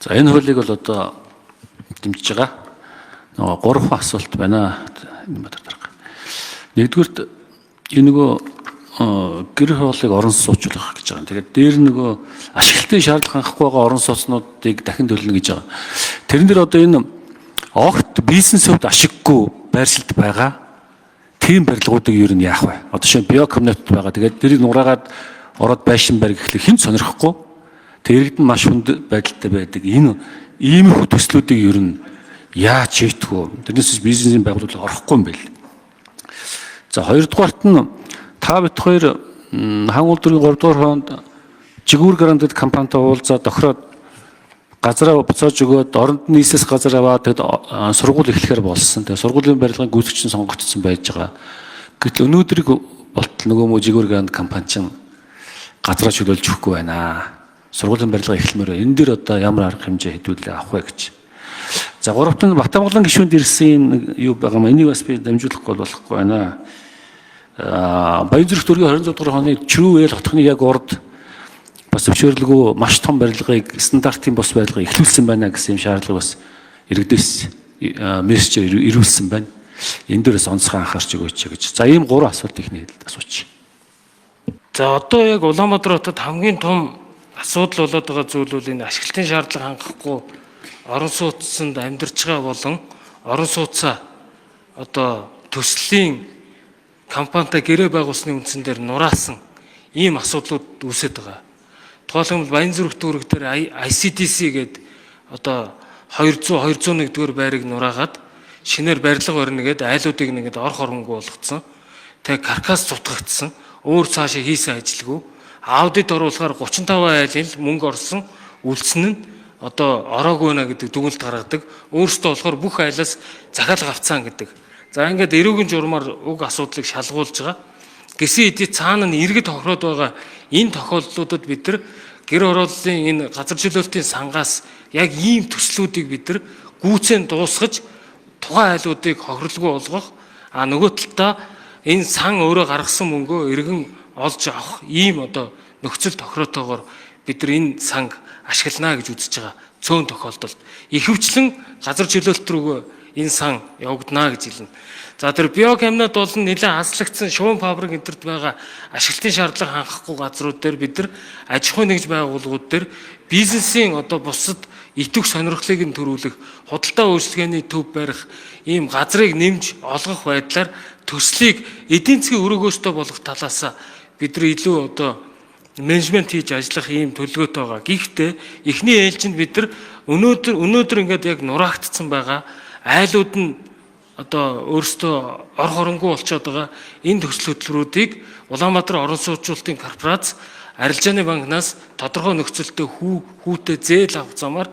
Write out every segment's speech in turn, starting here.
За энэ хуулийг бол одоо дэмжиж байгаа. Нөгөө 3 асуулт байна. Нэгдүгürt энэ нөгөө гэр хуулийг орон суучлах гэж байгаа. Тэгээд дээр нөгөө ашиглалтын шаардлага хангахгүй байгаа орон сууцнуудыг дахин төлнө гэж байгаа. Тэрэн дээр одоо энэ огт бизнес хувьд ашиггүй байршилд байгаа тийм барилгуудыг ер нь яах вэ? Одоо шинэ биокомнат байгаа. Тэгээд тэрийг нураагаад ороод байшин барь гэхлээр хэн сонирхгүй. Тэрэгдэн маш хүнд байдалтай байдаг. Энэ иймэрхүү төслүүдийг ер нь яаж шийдэх вэ? Тэрнээс бизнесийн байгууллага орохгүй юм байл. За хоёрдугаарт нь та бид хоёр хаан улдурын 3 дугаар хоонд жигүүр гарантад компанитай уулзаад тохироод газараа буцааж өгөөд оронд нийслэс газар аваад тэгэд сургууль эхлэхээр болсон. Тэгээ сургуулийн барилгын гүйцэгч сонгогдсон байж байгаа. Гэтэл өнөөдрийг болтол нөгөө жигүүр гарант компани чинь газараа чөлөөлж өгөхгүй байна. Сургуулийн барилга эхлэмээр энэ дэр одоо ямар арга хэмжээ хэдүүлээ авах вэ гэж. За гуравт нь Батбангалан гишүүнд ирсэн юу байгаа юм. Энийг бас би дамжуулахгүй болохгүй байна. Баянзүрх дүүргийн 26 дугаар оны Чирүүэл хотхны яг урд бас зөвшөөрлгүй маш том барилгыг стандартын бус барилга эхлүүлсэн байна гэсэн юм шаардлага бас иргэдээс мессежээр ирүүлсэн байна. Энэ дээрээс онцгой анхаарч өгөөч гэж. За ийм 3 асуулт ихний хэлд асууч. За одоо яг Улаанбаатар хотод хамгийн том асуудал болоод байгаа зүйл бол энэ ашиглалтын шаардлага хангахгүй орон сууцсанд амьдарч байгаа болон орон сууцаа одоо төслийн компанитай гэрээ байгуулсны үндсэн дээр нураасан ийм асуудлууд үүсэж байгаа. Тухайлбал Баянзүрх дүүрэг дээр ICDC гээд одоо 201 дугаар байрыг нураагаад шинээр барилга барина гээд айлуудыг нэгэд ор хоронгүй болгоцсон. Тэгээ каркас цутгагдсан. Өөр цаашаа хийсэн ажилгүй. Аудит оруулахаар 35 айлын мөнгө орсон үлдсэн нь одоо ороогүй нэ гэдэг дүгнэлт гаргадаг. Өөрөөсөө болохоор бүх айлаас захиалга авцсан гэдэг. За ингээд эрүүгийн журмаар уг асуудлыг шалгуулж байгаа. Гэсэн хэдий цаана нь иргэд тохироод байгаа энэ тохиолдлуудад бид нар гэр орооллын энэ газар чөлөөлтийн сангаас яг ийм төслүүдийг бид нар гүйцэн дуусгаж тухайн айлуудыг хохирлгүй болгох нөгөө талдаа энэ сан өөрөө гаргасан мөнгөө иргэн олж авах ийм одоо нөхцөл тохироотойгоор бид нар энэ санг ашиглана гэж үзэж байгаа цөөн тохиолдолд ихэвчлэн газар чөлөөлт рүү энэ сан явагдана гэж хэлнэ. За тэр биокомнат бол нэлээд хаслагдсан шуун фабрик энтерт байгаа ашиглалтын шаардлага хангахгүй газрууд дээр бид нар аж ахуйн нэгж байгууллагууд дээр бизнесийн одоо бусад итвэх сонирхлыг нь төрүүлэх худалдаа үйлчилгээний төв барих ийм газрыг нэмж олгох байдлаар төслийг эдийн засгийн өрөөгөөстэй болох талаас бид нар илүү одоо менежмент хийж ажиллах ийм төлөвлөгөөтэй байгаа. Гэхдээ эхний ээлжинд бид нар өнөөдөр ингээд яг нураагдсан байгаа айлууд нь одоо өөрсдөө ор хоронгүй болчиход байгаа энэ төсөл хөтөлбөрүүдийг Улаанбаатар орон сууцлалтын корпорац арилжааны банкнаас тодорхой нөхцөлтэй хүүтэй зээл авах замаар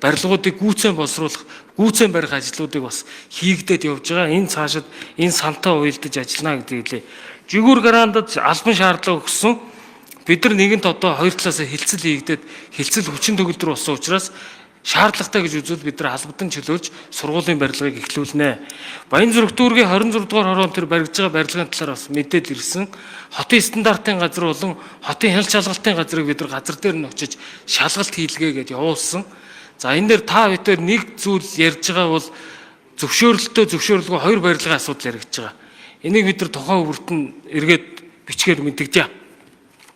барилгуудыг гүйцэн боловсруулах, гүйцэн барих ажлуудыг бас хийгдээд явж байгаа. Энэ цаашид энэ сантай уялдаж ажиллана гэдэг хэлээ. Жигүүр гарантад албан шаардлага өгсөн. Бид нар нэгэнт одоо хоёр талаас хилцэл хийгдээд хилцэл хүчин төгөлдөр болсон учраас шаардлагатай гэж үзвэл бид нар албадан чөлөөлж сургуулийн барилгыг эхлүүлнэ. Баянзүрх дүүргийн 26 дугаар хороонд тэр баригдж байгаа барилгын талаар бас мэдээлэл ирсэн. Хотын стандартын газар болон хотын хяналт шалгалтын газрыг бид нар газар дээр нь очиж шалгалт хийлгээ гэж явуулсан. За энэ дээр та бүхэн нэг зүйл ярьж байгаа бол зөвшөөрлөлтөө зөвшөөрлгүй хоёр барилгын асуудал яригдж байгаа. Энийг бид нар тухайн өвөрт нь эргээд бичгээр мэдгэж.